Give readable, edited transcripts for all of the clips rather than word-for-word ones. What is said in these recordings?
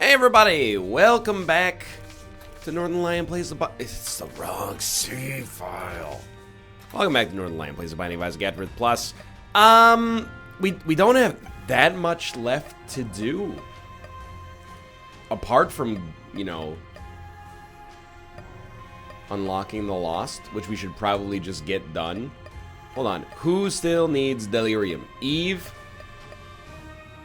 Hey everybody, welcome back to Northernlion Plays the It's the wrong C file. Welcome back to Northernlion Plays the Binding of Isaac AFTERBIRTH Plus. We don't have that much left to do. Apart from, you know, unlocking the Lost, which we should probably just get done. Hold on, who still needs Delirium? Eve?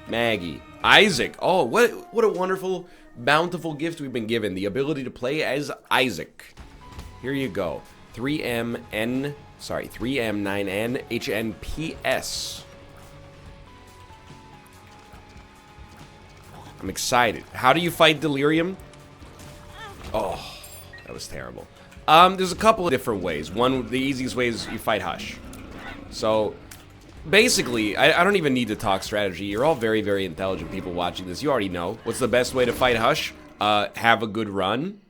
Maggie? Isaac. Oh, what a wonderful, bountiful gift we've been given. The ability to play as Isaac. Here you go. 3M9N HNPS. I'm excited. How do you fight Delirium? Oh, that was terrible. There's a couple of different ways. One, the easiest way is you fight Hush. So basically, I don't even need to talk strategy. You're all very, very intelligent people watching this. You already know. What's the best way to fight Hush? Have a good run.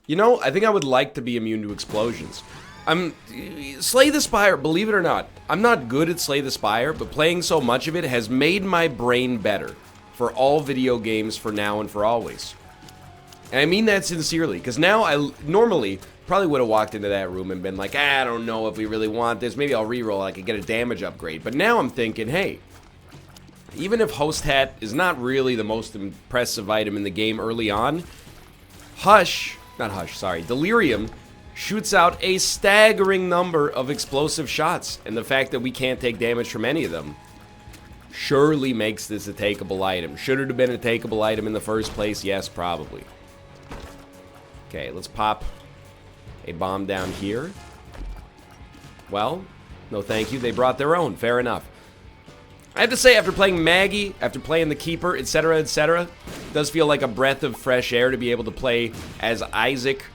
You know, I think I would like to be immune to explosions. Slay the Spire, believe it or not. I'm not good at Slay the Spire, but playing so much of it has made my brain better for all video games for now and for always. And I mean that sincerely, because now I normally probably would have walked into that room and been like, I don't know if we really want this. Maybe I'll reroll. I could get a damage upgrade. But now I'm thinking, hey, even if Host Hat is not really the most impressive item in the game early on, Delirium shoots out a staggering number of explosive shots. And the fact that we can't take damage from any of them surely makes this a takeable item. Should it have been a takeable item in the first place? Yes, probably. Okay, let's pop a bomb down here. Well, no thank you. They brought their own. Fair enough. I have to say, after playing Maggie, after playing the Keeper, etc., it does feel like a breath of fresh air to be able to play as Isaac,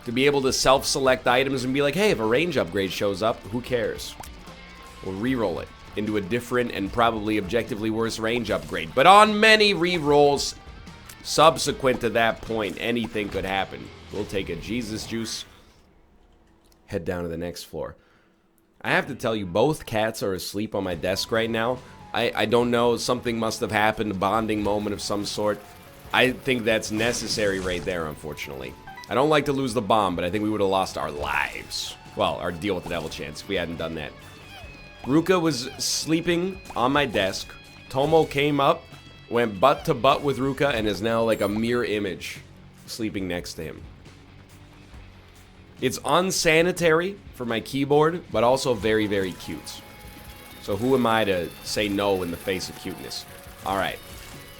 to be able to self-select items and be like, hey, if a range upgrade shows up, who cares? We'll re-roll it into a different and probably objectively worse range upgrade. But on many re-rolls subsequent to that point, anything could happen. We'll take a Jesus Juice. Head down to the next floor. I have to tell you, both cats are asleep on my desk right now. I don't know, something must have happened, a bonding moment of some sort. I think that's necessary right there, unfortunately. I don't like to lose the bomb, but I think we would have lost our lives. Well, our deal with the devil chance if we hadn't done that. Ruka was sleeping on my desk. Tomo came up, went butt to butt with Ruka, and is now like a mirror image sleeping next to him. It's unsanitary for my keyboard, but also very, very cute. So who am I to say no in the face of cuteness? Alright,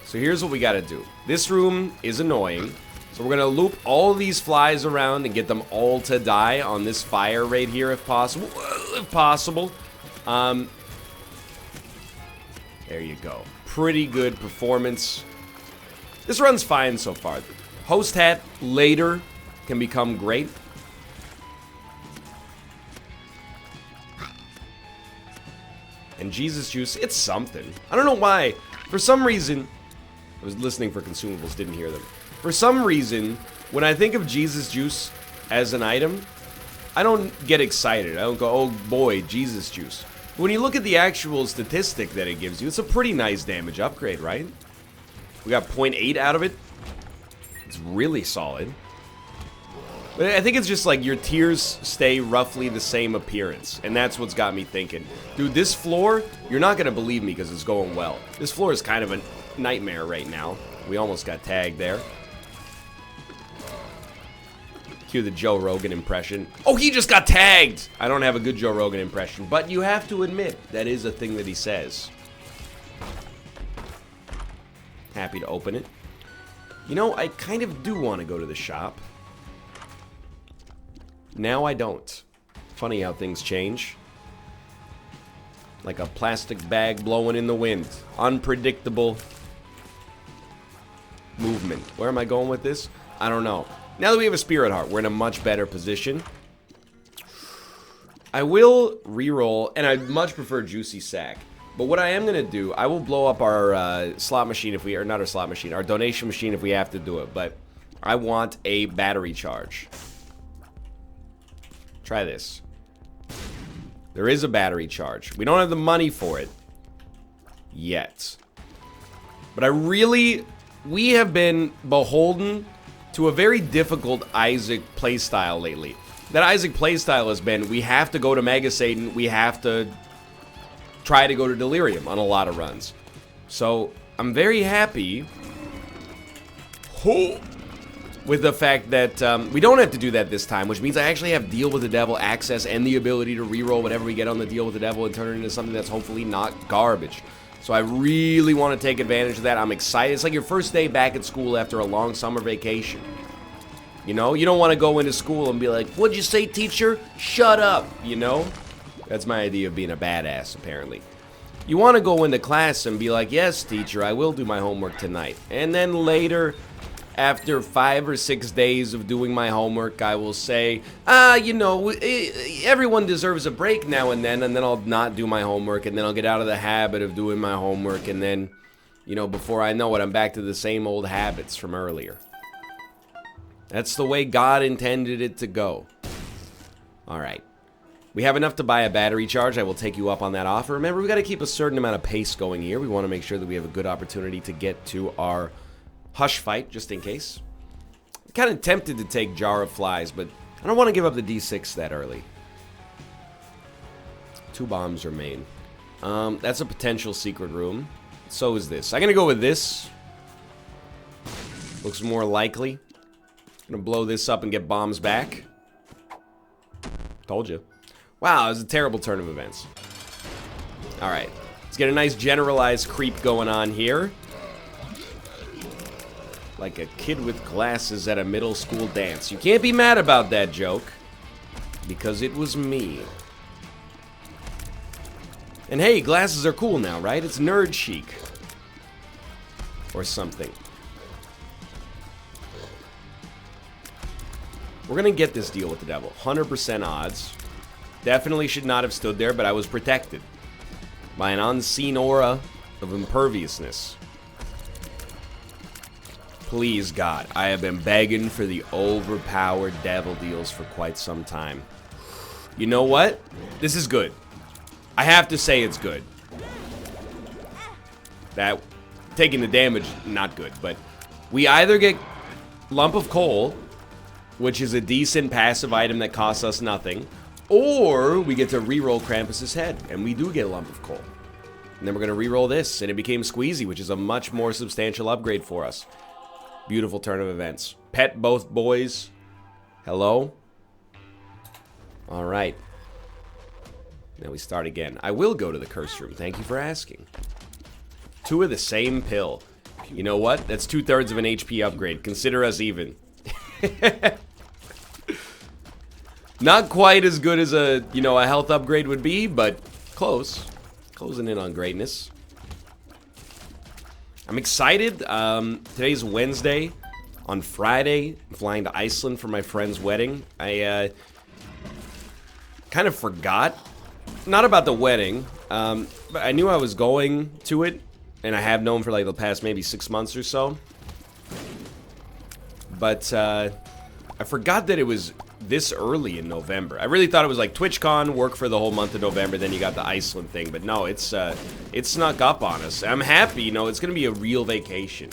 so here's what we gotta do. This room is annoying, so we're gonna loop all these flies around and get them all to die on this fire right here if possible. There you go. Pretty good performance. This run's fine so far. Host Hat later can become great. And Jesus Juice, it's something. I don't know why. For some reason, I was listening for consumables, didn't hear them. For some reason, when I think of Jesus Juice as an item, I don't get excited. I don't go, oh boy, Jesus Juice. When you look at the actual statistic that it gives you, it's a pretty nice damage upgrade, right? We got 0.8 out of it. It's really solid. But I think it's just like your tiers stay roughly the same appearance. And that's what's got me thinking. Dude, this floor, you're not going to believe me because it's going well. This floor is kind of a nightmare right now. We almost got tagged there. Cue the Joe Rogan impression. Oh, he just got tagged! I don't have a good Joe Rogan impression, but you have to admit, that is a thing that he says. Happy to open it. You know, I kind of do want to go to the shop. Now I don't. Funny how things change. Like a plastic bag blowing in the wind. Unpredictable movement. Where am I going with this? I don't know. Now that we have a Spirit Heart, we're in a much better position. I will reroll, and I'd much prefer Juicy Sack. But what I am going to do, I will blow up our slot machine if we, or not our slot machine, our donation machine if we have to do it. But I want a battery charge. Try this. There is a battery charge. We don't have the money for it yet. But I really we have been beholden to a very difficult Isaac playstyle lately. That Isaac playstyle has been, we have to go to Mega Satan, we have to try to go to Delirium on a lot of runs. So, I'm very happy with the fact that we don't have to do that this time, which means I actually have Deal with the Devil access and the ability to reroll whatever we get on the Deal with the Devil and turn it into something that's hopefully not garbage. So I really want to take advantage of that. I'm excited. It's like your first day back at school after a long summer vacation. You know, you don't want to go into school and be like, "What'd you say, teacher? Shut up," you know? That's my idea of being a badass, apparently. You want to go into class and be like, "Yes, teacher, I will do my homework tonight." And then later, after 5 or 6 days of doing my homework, I will say, you know, everyone deserves a break now and then I'll not do my homework, and then I'll get out of the habit of doing my homework, and then, you know, before I know it, I'm back to the same old habits from earlier. That's the way God intended it to go. Alright. We have enough to buy a battery charge. I will take you up on that offer. Remember, we got to keep a certain amount of pace going here. We want to make sure that we have a good opportunity to get to our Hush fight, just in case. I'm kind of tempted to take Jar of Flies, but I don't want to give up the D6 that early. 2 bombs remain. That's a potential secret room. So is this. I'm going to go with this. Looks more likely. Gonna blow this up and get bombs back. Told you. Wow, it was a terrible turn of events. Alright. Let's get a nice generalized creep going on here. Like a kid with glasses at a middle school dance. You can't be mad about that joke. Because it was me. And hey, glasses are cool now, right? It's nerd chic. Or something. We're gonna get this Deal with the Devil. 100% odds. Definitely should not have stood there, but I was protected by an unseen aura of imperviousness. Please, God, I have been begging for the overpowered devil deals for quite some time. You know what? This is good. I have to say it's good. That, taking the damage, not good, but we either get Lump of Coal, which is a decent passive item that costs us nothing, or we get to reroll Krampus's head, and we do get a Lump of Coal. And then we're going to reroll this, and it became Squeezy, which is a much more substantial upgrade for us. Beautiful turn of events. Pet both boys. Hello? Alright. Now we start again. I will go to the curse room. Thank you for asking. 2 of the same pill. You know what? That's 2/3 of an HP upgrade. Consider us even. Not quite as good as a, you know, a health upgrade would be, but close. Closing in on greatness. I'm excited. Today's Wednesday. On Friday, I'm flying to Iceland for my friend's wedding. I kind of forgot. Not about the wedding, but I knew I was going to it, and I have known for like the past maybe 6 months or so. But I forgot that it was this early in November. I really thought it was like TwitchCon, work for the whole month of November, then you got the Iceland thing. But no, it snuck up on us. I'm happy, you know, it's going to be a real vacation.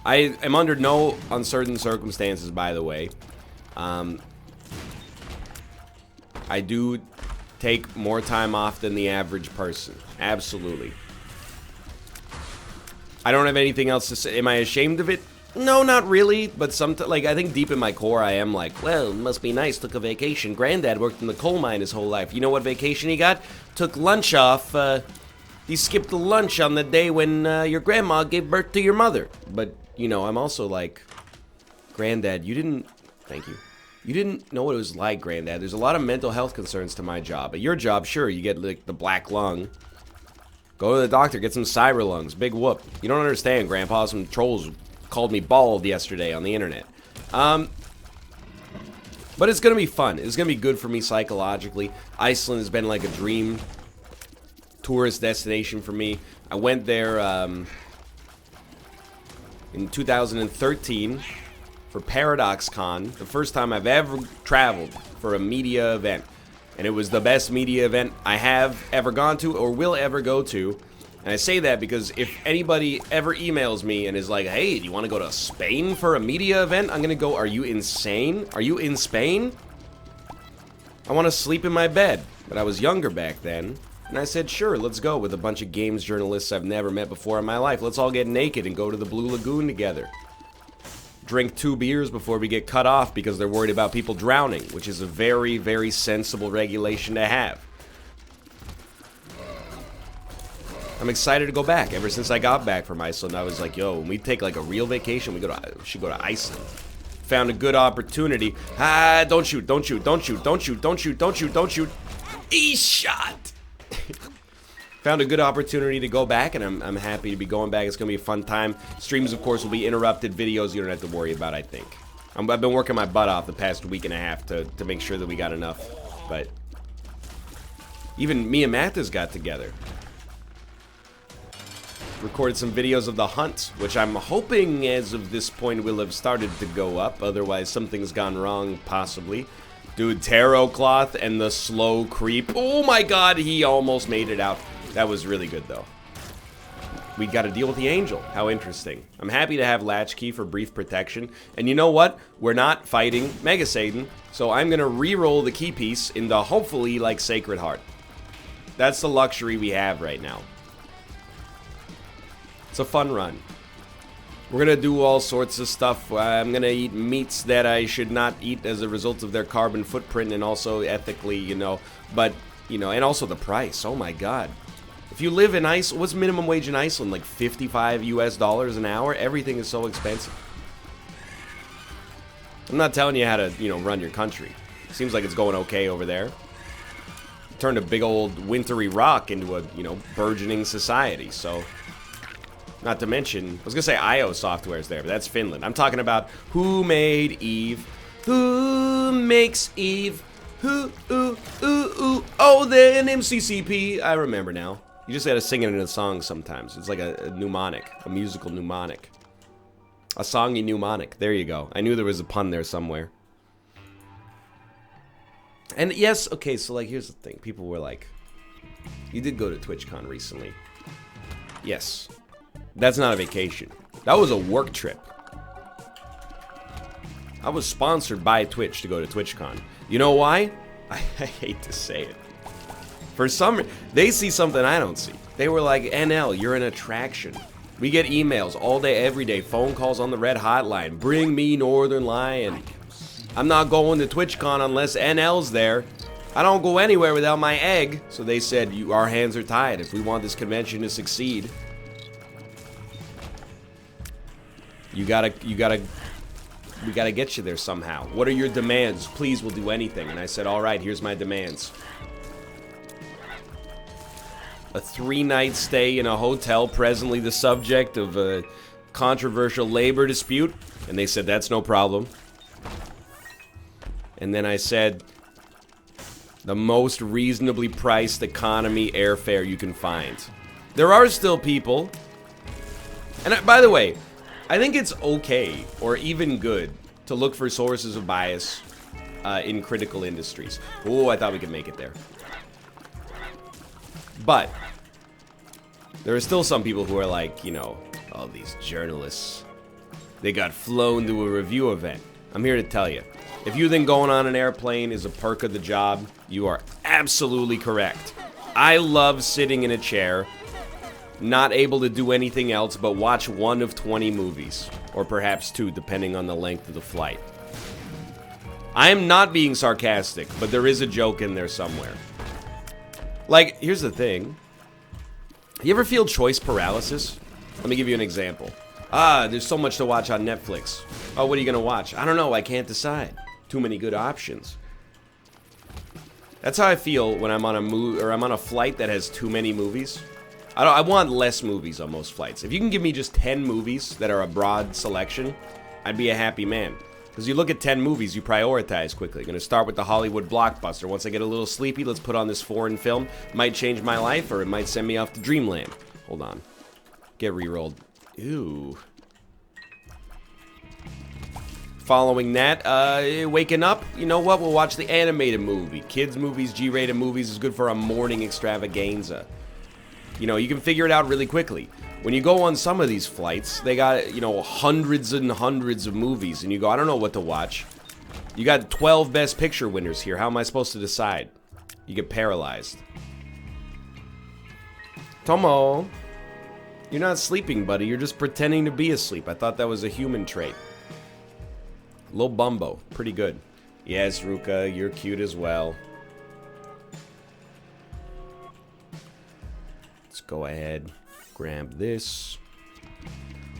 I am under no uncertain circumstances, by the way. I do take more time off than the average person. Absolutely. I don't have anything else to say. Am I ashamed of it? No, not really, but sometimes, like, I think deep in my core, I am like, well, it must be nice, took a vacation. Granddad worked in the coal mine his whole life. You know what vacation he got? Took lunch off, he skipped the lunch on the day when, your grandma gave birth to your mother. But, you know, I'm also like, Granddad, you didn't, thank you. You didn't know what it was like, Granddad. There's a lot of mental health concerns to my job. At your job, sure, you get, like, the black lung. Go to the doctor, get some cyber lungs. Big whoop. You don't understand, Grandpa. Some trolls called me bald yesterday on the internet. But it's gonna be fun. It's gonna be good for me psychologically. Iceland has been like a dream tourist destination for me. I went there in 2013 for ParadoxCon, the first time I've ever traveled for a media event. And it was the best media event I have ever gone to or will ever go to. And I say that because if anybody ever emails me and is like, hey, do you want to go to Spain for a media event? I'm going to go, are you insane? Are you in Spain? I want to sleep in my bed. But I was younger back then. And I said, sure, let's go with a bunch of games journalists I've never met before in my life. Let's all get naked and go to the Blue Lagoon together. Drink 2 beers before we get cut off because they're worried about people drowning, which is a very, very sensible regulation to have. I'm excited to go back. Ever since I got back from Iceland, I was like, yo, when we take like a real vacation, we should go to Iceland. Found a good opportunity. Ah, don't shoot, don't shoot, don't shoot, don't shoot, don't shoot, don't shoot, don't shoot. E-shot! Found a good opportunity to go back, and I'm happy to be going back. It's going to be a fun time. Streams, of course, will be interrupted. Videos you don't have to worry about, I think. I've been working my butt off the past week and a half to make sure that we got enough. But even me and Mathis got together. Recorded some videos of the hunt, which I'm hoping as of this point will have started to go up. Otherwise, something's gone wrong, possibly. Dude, tarot cloth and the slow creep. Oh my god, he almost made it out. That was really good, though. We got to deal with the angel. How interesting. I'm happy to have Latchkey for brief protection. And you know what? We're not fighting Mega Satan, so I'm going to re-roll the key piece into hopefully, like, Sacred Heart. That's the luxury we have right now. It's a fun run. We're going to do all sorts of stuff. I'm going to eat meats that I should not eat as a result of their carbon footprint and also ethically, you know. But, you know, and also the price. Oh, my God. If you live in Iceland, what's minimum wage in Iceland? Like $55 US an hour? Everything is so expensive. I'm not telling you how to, you know, run your country. Seems like it's going okay over there. Turned a big old wintry rock into a, you know, burgeoning society, so... Not to mention, I was going to say IO Software's there, but that's Finland. I'm talking about who made Eve? Who makes Eve? Who, ooh, oh, then MCCP. I remember now. You just gotta sing it in a song sometimes. It's like a mnemonic, a musical mnemonic. A songy mnemonic. There you go. I knew there was a pun there somewhere. And yes, okay, so like, here's the thing. People were like, you did go to TwitchCon recently. Yes. That's not a vacation. That was a work trip. I was sponsored by Twitch to go to TwitchCon. You know why? I hate to say it. For some, they see something I don't see. They were like, NL, you're an attraction. We get emails all day, every day, phone calls on the red hotline. Bring me Northernlion. I'm not going to TwitchCon unless NL's there. I don't go anywhere without my egg. So they said, our hands are tied if we want this convention to succeed. We gotta get you there somehow. What are your demands? Please, we'll do anything. And I said, all right, here's my demands. A 3-night stay in a hotel, presently the subject of a controversial labor dispute. And they said, that's no problem. And then I said, the most reasonably priced economy airfare you can find. There are still people. And by the way, I think it's okay, or even good, to look for sources of bias in critical industries. Oh, I thought we could make it there. But there are still some people who are like, you know, all these journalists, they got flown to a review event. I'm here to tell you, if you think going on an airplane is a perk of the job, you are absolutely correct. I love sitting in a chair, not able to do anything else but watch one of 20 movies, or perhaps 2, depending on the length of the flight. I am not being sarcastic, but there is a joke in there somewhere. Like, here's the thing. You ever feel choice paralysis? Let me give you an example. There's so much to watch on Netflix. Oh, what are you gonna watch? I don't know, I can't decide. Too many good options. That's how I feel when I'm on a flight that has too many movies. I want less movies on most flights. If you can give me just 10 movies that are a broad selection, I'd be a happy man. Because you look at 10 movies, you prioritize quickly. Gonna start with the Hollywood blockbuster. Once I get a little sleepy, let's put on this foreign film. Might change my life, or it might send me off to dreamland. Hold on. Get re-rolled. Ew. Following that, waking up, you know what? We'll watch the animated movie. Kids movies, G-rated movies is good for a morning extravaganza. You know, you can figure it out really quickly. When you go on some of these flights, they got, you know, hundreds and hundreds of movies, and you go, I don't know what to watch. You got 12 Best Picture winners here. How am I supposed to decide? You get paralyzed. Tomo, you're not sleeping, buddy. You're just pretending to be asleep. I thought that was a human trait. Lil Bumbo, pretty good. Yes, Ruka, you're cute as well. Let's go ahead, grab this.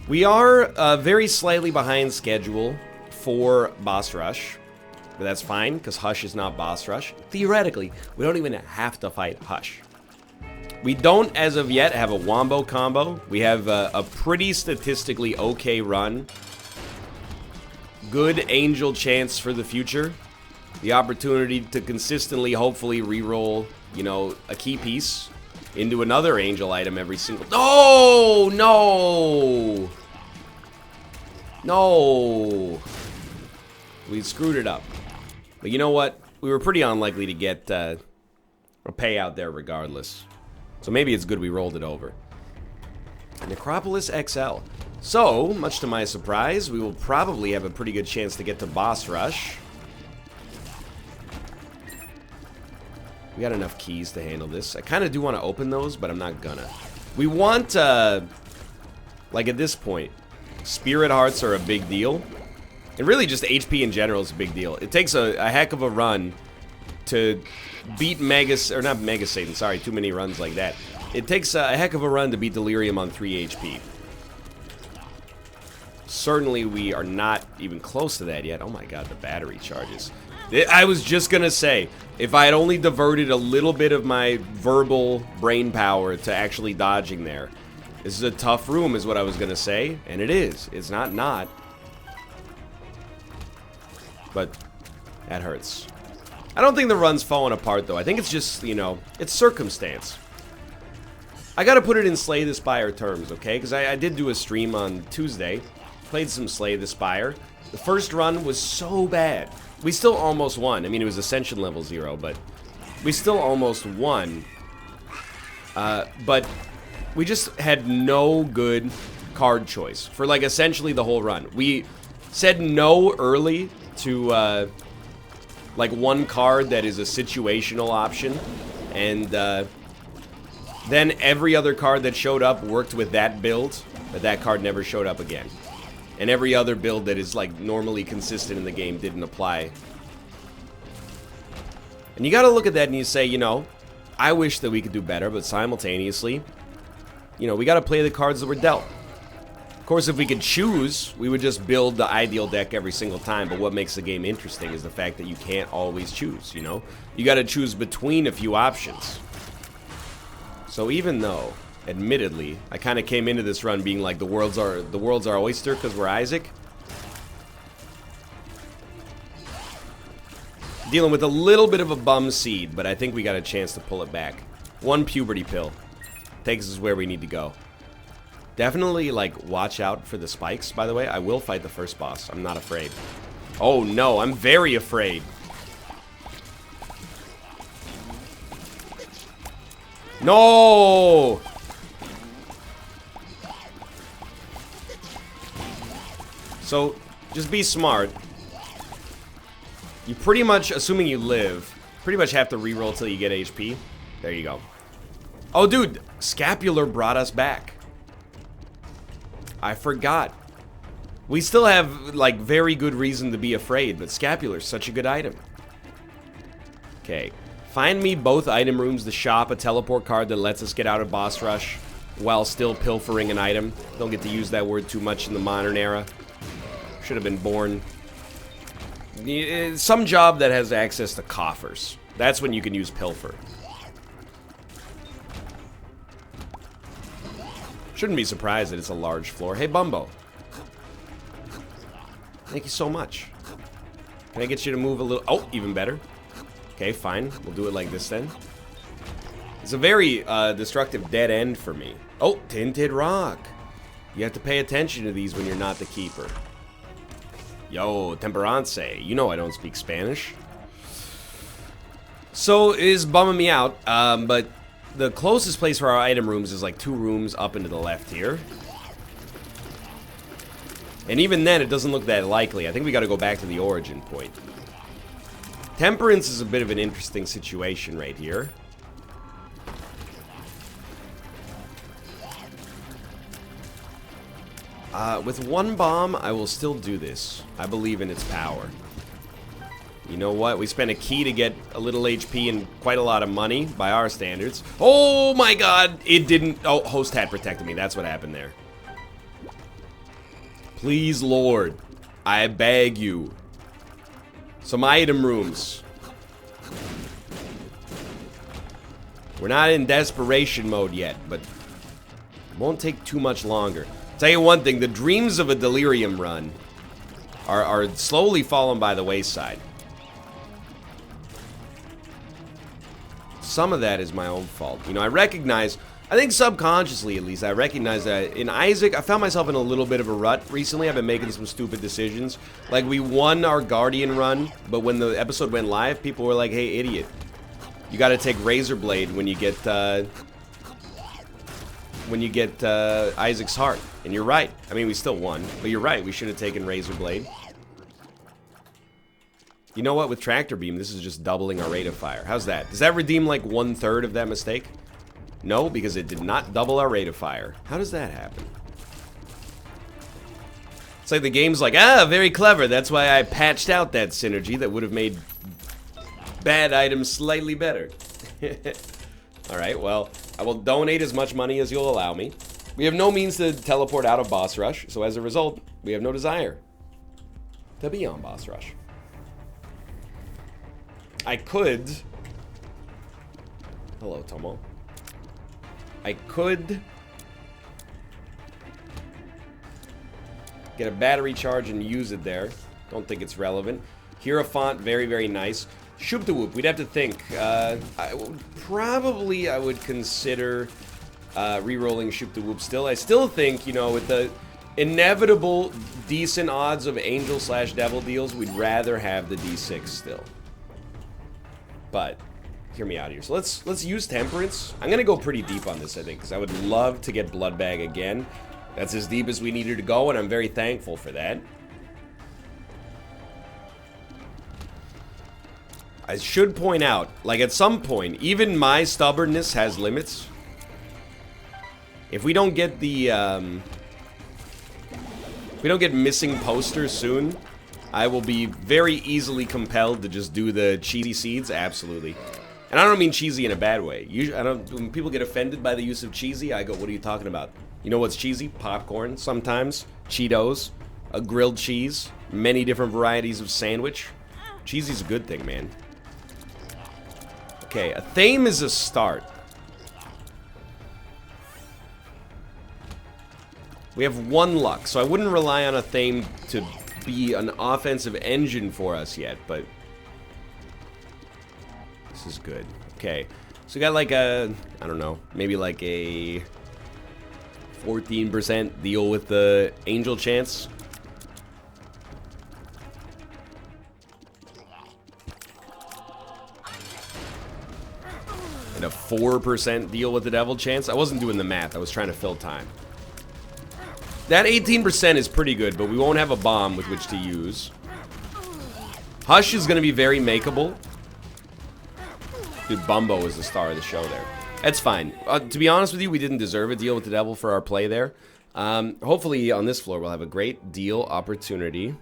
We are very slightly behind schedule for Boss Rush, but that's fine because Hush is not Boss Rush. Theoretically, we don't even have to fight Hush. We don't, as of yet, have a Wombo combo. We have a pretty statistically okay run. Good Angel chance for the future. The opportunity to consistently, hopefully, reroll, you know, a key piece into another Angel item every single... Oh, no! No! We screwed it up. But you know what? We were pretty unlikely to get a payout there regardless. So maybe it's good we rolled it over. Necropolis XL. So, much to my surprise, we will probably have a pretty good chance to get to Boss Rush. We got enough keys to handle this. I kind of do want to open those, but I'm not gonna. We want, like at this point, Spirit Hearts are a big deal. And really just HP in general is a big deal. It takes a heck of a run to beat not Mega Satan, sorry, too many runs like that. It takes a heck of a run to beat Delirium on 3 HP. Certainly we are not even close to that yet. Oh my god, the battery charges. I was just gonna say, if I had only diverted a little bit of my verbal brain power to actually dodging there. This is a tough room is what I was gonna say, and it is. It's not. But that hurts. I don't think the run's falling apart, though. I think it's just, you know, it's circumstance. I gotta put it in Slay the Spire terms, okay? Because I did do a stream on Tuesday. Played some Slay the Spire. The first run was so bad. We still almost won. I mean, it was Ascension level 0, but we still almost won. But we just had no good card choice for, like, essentially the whole run. We said no early to, like, one card that is a situational option, and then every other card that showed up worked with that build, but that card never showed up again. And every other build that is, like, normally consistent in the game didn't apply. And you gotta look at that and you say, you know, I wish that we could do better, but simultaneously, you know, we gotta play the cards that were dealt. Of course, if we could choose, we would just build the ideal deck every single time, but what makes the game interesting is the fact that you can't always choose, you know? You gotta choose between a few options. So even though, admittedly, I kind of came into this run being like the world's our oyster because we're Isaac. Dealing with a little bit of a bum seed, but I think we got a chance to pull it back. One puberty pill takes us where we need to go. Definitely, like, watch out for the spikes, by the way. I will fight the first boss. I'm not afraid. Oh, no. I'm very afraid. No! So, just be smart. You pretty much, assuming you live, pretty much have to reroll till you get HP. There you go. Oh, dude, Scapular brought us back. I forgot. We still have, like, very good reason to be afraid, but Scapular's such a good item. Okay. Find me both item rooms, the shop, a teleport card that lets us get out of boss rush while still pilfering an item. Don't get to use that word too much in the modern era. Should have been born. Some job that has access to coffers. That's when you can use pilfer. Shouldn't be surprised that it's a large floor. Hey, Bumbo. Thank you so much. Can I get you to move a little? Oh, even better. Okay, fine. We'll do it like this then. It's a very destructive dead end for me. Oh, Tinted Rock. You have to pay attention to these when you're not the keeper. Yo, Temperance. You know I don't speak Spanish. So, it is bumming me out, but the closest place for our item rooms is like 2 rooms up into the left here. And even then, it doesn't look that likely. I think we got to go back to the origin point. Temperance is a bit of an interesting situation right here. With 1 bomb, I will still do this. I believe in its power. You know what? We spent a key to get a little HP and quite a lot of money by our standards. Oh my god! It didn't... Oh, host had protected me. That's what happened there. Please, Lord. I beg you. Some item rooms. We're not in desperation mode yet, but it won't take too much longer. Tell you one thing, the dreams of a delirium run are slowly falling by the wayside. Some of that is my own fault. You know, I recognize, I think subconsciously at least, I recognize that in Isaac, I found myself in a little bit of a rut recently. I've been making some stupid decisions. Like, we won our Guardian run, but when the episode went live, people were like, hey, idiot. You gotta take Razor Blade when you get Isaac's heart. And you're right. I mean, we still won, but you're right. We should have taken Razor Blade. You know what? With Tractor Beam, this is just doubling our rate of fire. How's that? Does that redeem like 1/3 of that mistake? No, because it did not double our rate of fire. How does that happen? It's like the game's like, ah, very clever. That's why I patched out that synergy that would have made bad items slightly better. Alright, well, I will donate as much money as you'll allow me. We have no means to teleport out of Boss Rush, so as a result, we have no desire to be on Boss Rush. I could... Hello, Tomo. I could get a battery charge and use it there. Don't think it's relevant. Hierophant, very, very nice. Shoop the Whoop, we'd have to think. I would consider re-rolling Shoop the Whoop still. I still think, you know, with the inevitable decent odds of Angel/Devil deals, we'd rather have the D6 still. But hear me out here. So let's use Temperance. I'm gonna go pretty deep on this, I think, because I would love to get Blood Bag again. That's as deep as we needed to go, and I'm very thankful for that. I should point out, like at some point, even my stubbornness has limits. If we don't get the, if we don't get missing posters soon, I will be very easily compelled to just do the cheesy seeds, absolutely. And I don't mean cheesy in a bad way. Usually, when people get offended by the use of cheesy, I go, what are you talking about? You know what's cheesy? Popcorn, sometimes. Cheetos. A grilled cheese. Many different varieties of sandwich. Cheesy's a good thing, man. Okay, a Thame is a start. We have 1 luck, so I wouldn't rely on a Thame to be an offensive engine for us yet, but this is good. Okay, so we got like a, I don't know, maybe like a 14% deal with the Angel chance. And a 4% deal with the Devil chance. I wasn't doing the math, I was trying to fill time. That 18% is pretty good, but we won't have a bomb with which to use. Hush is going to be very makeable. Dude, Bumbo is the star of the show there. That's fine. To be honest with you, we didn't deserve a deal with the Devil for our play there. Hopefully on this floor we'll have a great deal opportunity.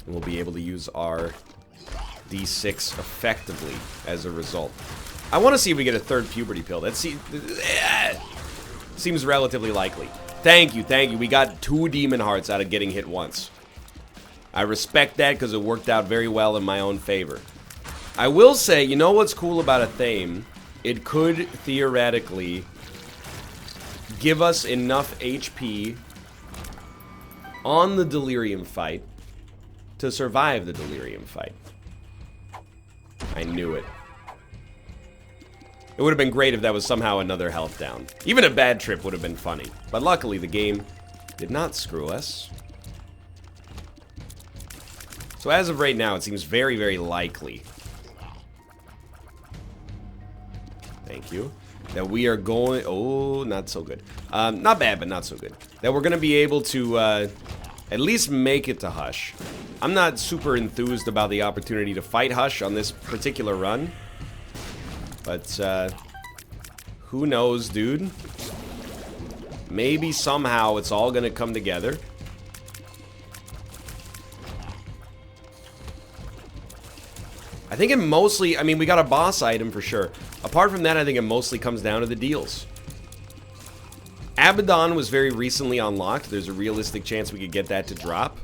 And we'll be able to use our D6 effectively as a result. I want to see if we get a 3rd puberty pill. That seems relatively likely. Thank you, thank you. We got 2 demon hearts out of getting hit once. I respect that because it worked out very well in my own favor. I will say, you know what's cool about a Thame? It could theoretically give us enough HP on the Delirium fight to survive the Delirium fight. I knew it. It would have been great if that was somehow another health down. Even a bad trip would have been funny. But luckily, the game did not screw us. So as of right now, it seems very, very likely Thank you. That we are going... Oh, not so good. Not bad, but not so good. That we're going to be able to at least make it to Hush. I'm not super enthused about the opportunity to fight Hush on this particular run. But, who knows, dude? Maybe somehow it's all going to come together. I think it mostly... I mean, we got a boss item for sure. Apart from that, I think it mostly comes down to the deals. Abaddon was very recently unlocked. There's a realistic chance we could get that to drop.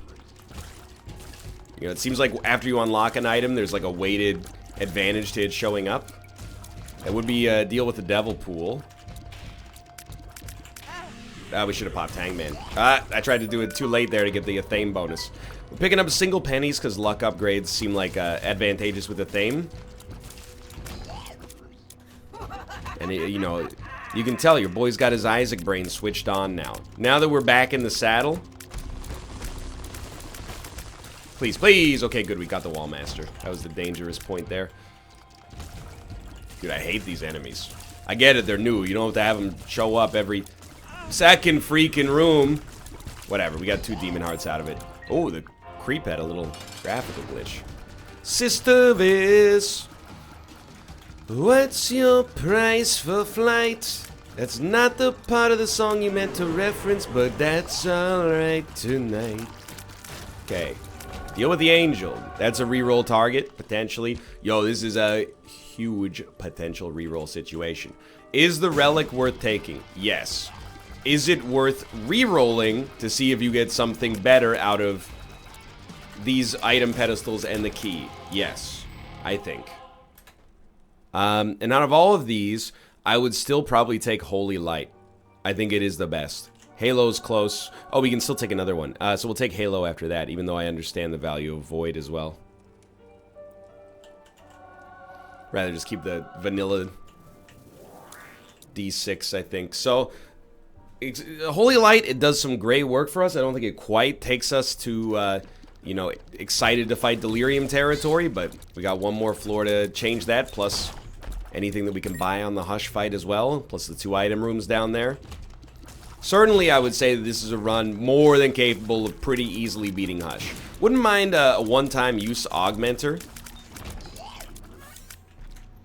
You know, it seems like after you unlock an item, there's like a weighted advantage to it showing up. That would be a deal with the Devil Pool. We should have popped Hangman. I tried to do it too late there to get the Athame bonus. We're picking up single pennies because luck upgrades seem like advantageous with Athame. And, you know, you can tell your boy's got his Isaac brain switched on now. Now that we're back in the saddle. Please, please. Okay, good. We got the Wall Master. That was the dangerous point there. Dude, I hate these enemies. I get it. They're new. You don't have to have them show up every second freaking room. Whatever. We got 2 demon hearts out of it. Oh, the creep had a little graphical glitch. Sister Viz. What's your price for flight? That's not the part of the song you meant to reference, but that's alright tonight. Okay. Deal with the angel. That's a reroll target, potentially. Yo, this is a huge potential reroll situation. Is the relic worth taking? Yes. Is it worth rerolling to see if you get something better out of these item pedestals and the key? Yes, I think. And out of all of these, I would still probably take Holy Light. I think it is the best. Halo's close. Oh, we can still take another one. So we'll take Halo after that, even though I understand the value of Void as well. Rather just keep the vanilla D6, I think. So, Holy Light, it does some great work for us. I don't think it quite takes us to, you know, excited to fight Delirium territory, but we got one more floor to change that, plus anything that we can buy on the Hush fight as well, plus the 2 item rooms down there. Certainly, I would say that this is a run more than capable of pretty easily beating Hush. Wouldn't mind a one-time use augmenter.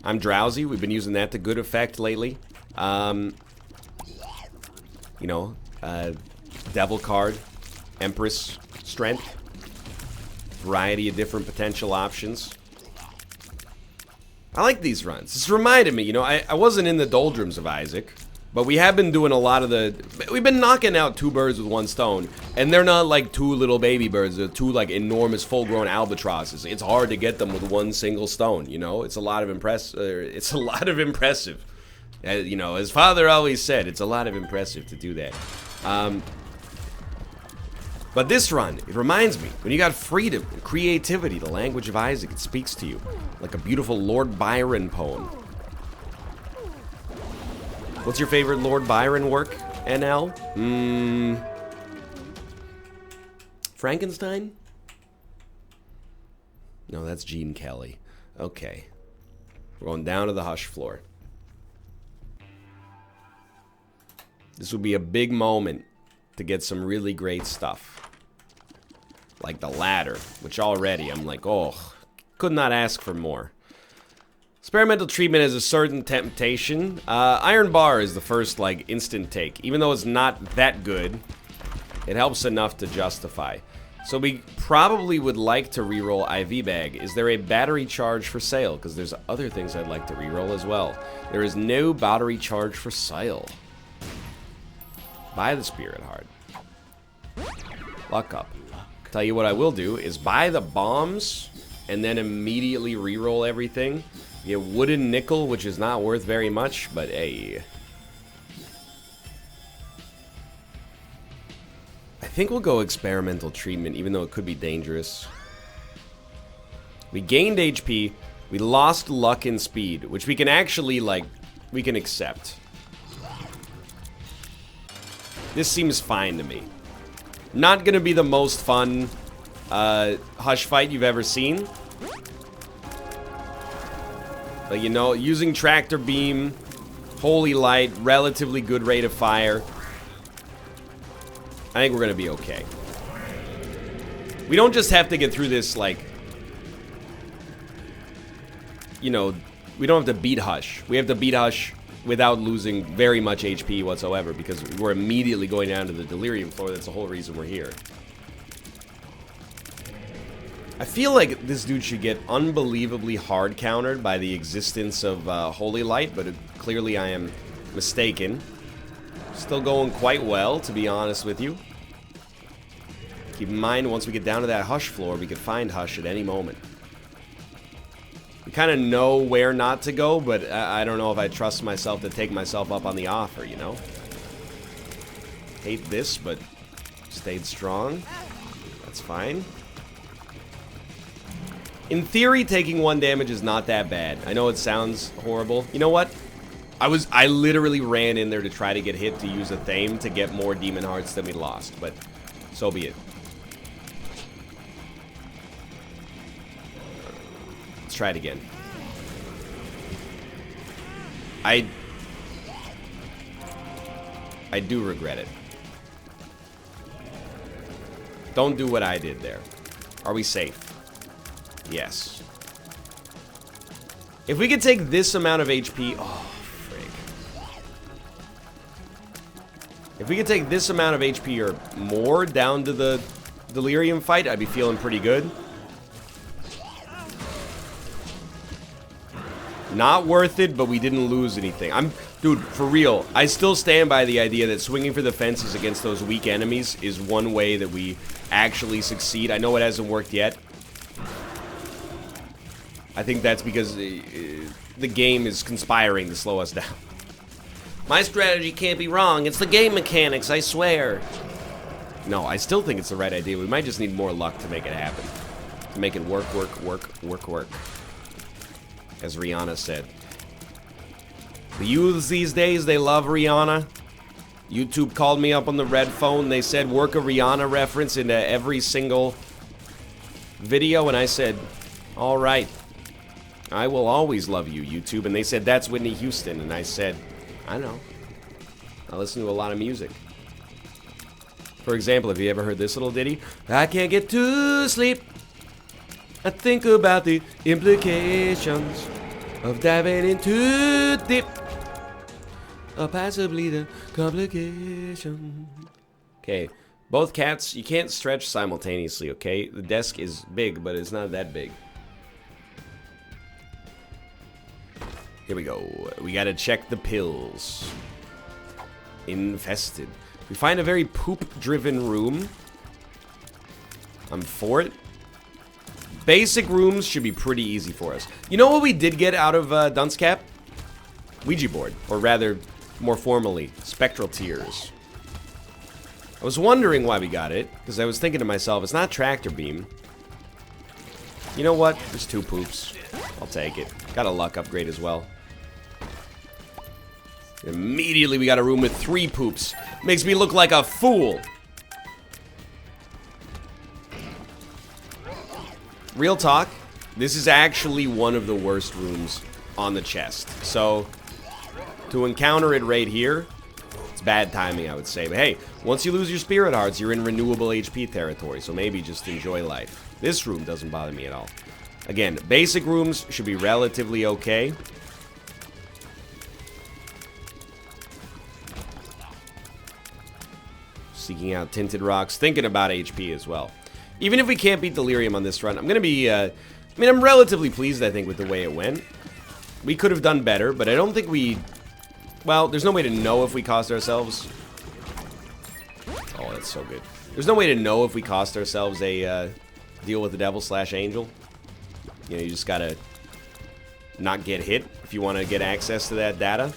I'm drowsy. We've been using that to good effect lately. You know, Devil card, Empress strength, variety of different potential options. I like these runs. This reminded me, you know, I wasn't in the doldrums of Isaac, but we have been doing a lot of we've been knocking out 2 birds with 1 stone, and they're not like 2 little baby birds. They're 2 like enormous full-grown albatrosses. It's hard to get them with 1 single stone, you know? It's a lot of impressive. You know, as Father always said, it's a lot of impressive to do that. But this run, it reminds me, when you got freedom and creativity, the language of Isaac, it speaks to you like a beautiful Lord Byron poem. What's your favorite Lord Byron work, NL? Frankenstein? No, that's Gene Kelly. Okay. We're going down to the Hush floor. This would be a big moment to get some really great stuff. Like the ladder, which already I'm like, oh, could not ask for more. Experimental treatment has a certain temptation. Iron bar is the first, like, instant take. Even though it's not that good, it helps enough to justify. So we probably would like to reroll IV bag. Is there a battery charge for sale? Because there's other things I'd like to reroll as well. There is no battery charge for sale. Buy the Spirit Heart. Luck up. Tell you what I will do is buy the bombs and then immediately reroll everything. Get wooden nickel, which is not worth very much, but hey. I think we'll go experimental treatment, even though it could be dangerous. We gained HP. We lost luck and speed, which we can actually, like, we can accept. This seems fine to me. Not gonna be the most fun Hush fight you've ever seen. But you know, using Tractor Beam Holy Light, relatively good rate of fire. I think we're gonna be okay. We don't just have to get through this, like, you know, we don't have to beat Hush. We have to beat Hush without losing very much HP whatsoever, because we're immediately going down to the Delirium floor. That's the whole reason we're here. I feel like this dude should get unbelievably hard countered by the existence of Holy Light, but clearly I am mistaken. Still going quite well, to be honest with you. Keep in mind, once we get down to that Hush floor, we could find Hush at any moment. We kind of know where not to go, but I don't know if I trust myself to take myself up on the offer, you know? Hate this, but stayed strong. That's fine. In theory, taking 1 damage is not that bad. I know it sounds horrible. You know what? I literally ran in there to try to get hit to use a Thame to get more Demon Hearts than we lost, but so be it. Let's try it again. I do regret it. Don't do what I did there. Are we safe? Yes. If we could take this amount of HP... Oh, frig. If we could take this amount of HP or more down to the Delirium fight, I'd be feeling pretty good. Not worth it, but we didn't lose anything. Dude, for real, I still stand by the idea that swinging for the fences against those weak enemies is one way that we actually succeed. I know it hasn't worked yet. I think that's because the game is conspiring to slow us down. My strategy can't be wrong. It's the game mechanics, I swear. No, I still think it's the right idea. We might just need more luck to make it happen. To make it work. As Rihanna said. The youths these days, they love Rihanna. YouTube called me up on the red phone. They said, work a Rihanna reference into every single video. And I said, all right. I will always love you, YouTube. And they said, that's Whitney Houston. And I said, I know. I listen to a lot of music. For example, have you ever heard this little ditty? I can't get to sleep. I think about the implications of diving into deep, or possibly the complication. Okay, both cats, you can't stretch simultaneously, okay? The desk is big, but it's not that big. Here we go. We gotta check the pills. Infested. We find a very poop-driven room. I'm for it. Basic rooms should be pretty easy for us. You know what we did get out of Dunce Cap? Ouija board. Or rather, more formally, Spectral Tears. I was wondering why we got it, because I was thinking to myself, it's not Tractor Beam. You know what? There's 2 poops. I'll take it. Got a luck upgrade as well. Immediately we got a room with 3 poops. Makes me look like a fool. Real talk, this is actually one of the worst rooms on the chest. So, to encounter it right here, it's bad timing, I would say. But hey, once you lose your Spirit Hearts, you're in renewable HP territory. So maybe just enjoy life. This room doesn't bother me at all. Again, basic rooms should be relatively okay. Seeking out Tinted Rocks, thinking about HP as well. Even if we can't beat Delirium on this run, I'm gonna be, I'm relatively pleased, I think, with the way it went. We could have done better, but I don't think we... Well, there's no way to know if we cost ourselves... Oh, that's so good. There's no way to know if we cost ourselves a, deal with the devil / angel. You know, you just gotta not get hit if you want to get access to that data.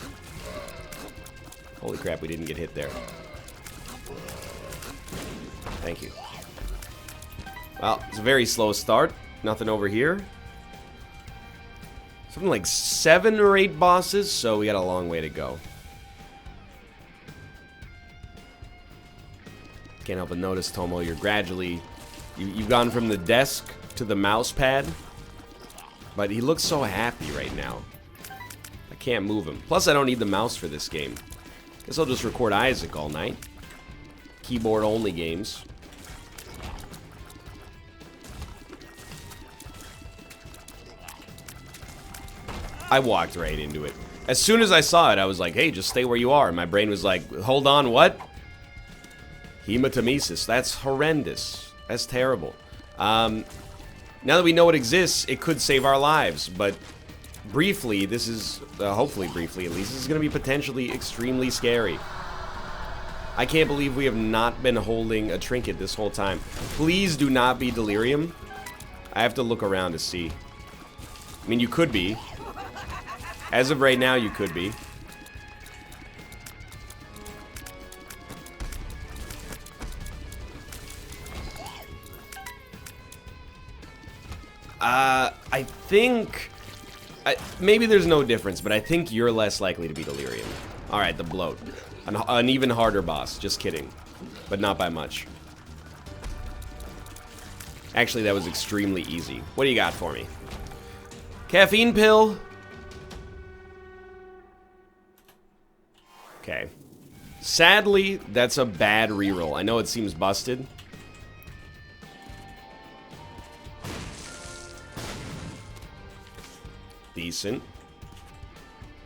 Holy crap, we didn't get hit there. Thank you. Well, it's a very slow start. Nothing over here. Something like 7 or 8 bosses, so we got a long way to go. Can't help but notice, Tomo, you're gradually... You've gone from the desk to the mouse pad. But he looks so happy right now. I can't move him. Plus, I don't need the mouse for this game. Guess I'll just record Isaac all night. Keyboard-only games. I walked right into it. As soon as I saw it, I was like, hey, just stay where you are. And my brain was like, hold on, what? Hematemesis. That's horrendous. That's terrible. Now that we know it exists, it could save our lives. But briefly, this is, hopefully briefly at least, this is going to be potentially extremely scary. I can't believe we have not been holding a trinket this whole time. Please do not be delirium. I have to look around to see. I mean, you could be. As of right now, you could be. I think... maybe there's no difference, but I think you're less likely to be delirium. Alright, the bloat. An even harder boss. Just kidding. But not by much. Actually, that was extremely easy. What do you got for me? Caffeine pill? Okay. Sadly, that's a bad reroll. I know it seems busted. Decent.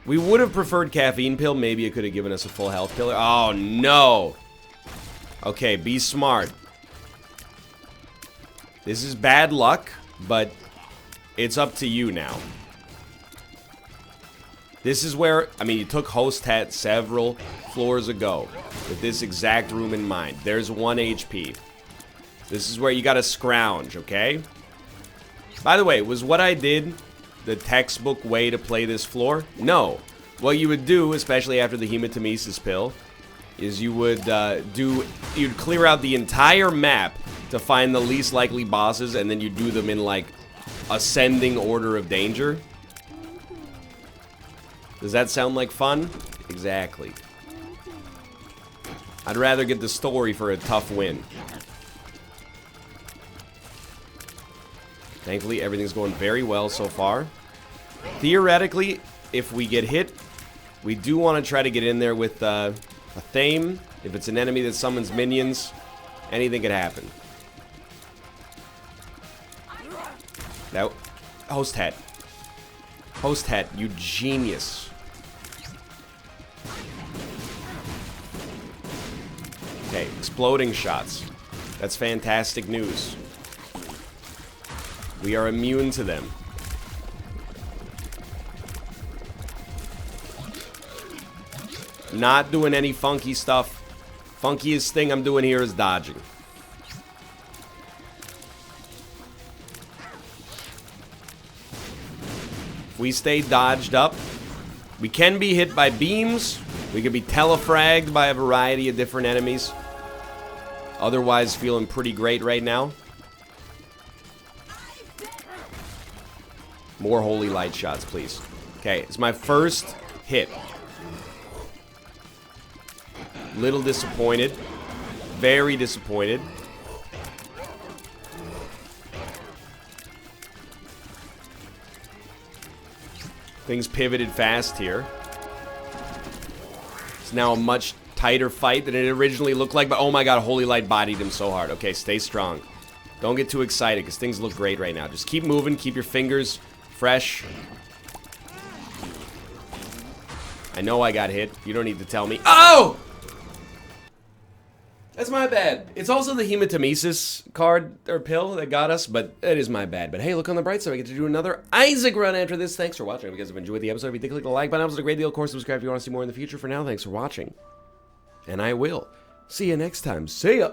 We would have preferred caffeine pill. Maybe it could have given us a full health killer. Oh, no. Okay, be smart. This is bad luck, but it's up to you now. This is where, I mean, you took host hat several floors ago with this exact room in mind. There's 1 HP. This is where you gotta scrounge, okay? By the way, was what I did the textbook way to play this floor? No. What you would do, especially after the hematemesis pill, is you would you'd clear out the entire map to find the least likely bosses, and then you do them in like ascending order of danger. Does that sound like fun? Exactly. I'd rather get the story for a tough win. Thankfully, everything's going very well so far. Theoretically, if we get hit, we do want to try to get in there with a Thame. If it's an enemy that summons minions, anything could happen. Now, host hat. Host hat, you genius. Okay, exploding shots. That's fantastic news. We are immune to them. Not doing any funky stuff. Funkiest thing I'm doing here is dodging. If we stay dodged up, we can be hit by beams. We could be telefragged by a variety of different enemies. Otherwise, feeling pretty great right now. More holy light shots, please. Okay, it's my first hit. Little disappointed. Very disappointed. Things pivoted fast here. It's now a much tighter fight than it originally looked like, but oh my god, Holy Light bodied him so hard. Okay, stay strong. Don't get too excited, because things look great right now. Just keep moving, keep your fingers fresh. I know I got hit. You don't need to tell me. Oh! That's my bad. It's also the hematemesis card or pill that got us, but it is my bad. But hey, look on the bright side. I get to do another Isaac run after this. Thanks for watching. If you guys have enjoyed the episode, if you did, click the like button. It was a great deal. Of course, subscribe if you want to see more in the future. For now, thanks for watching. And I will see you next time. See ya.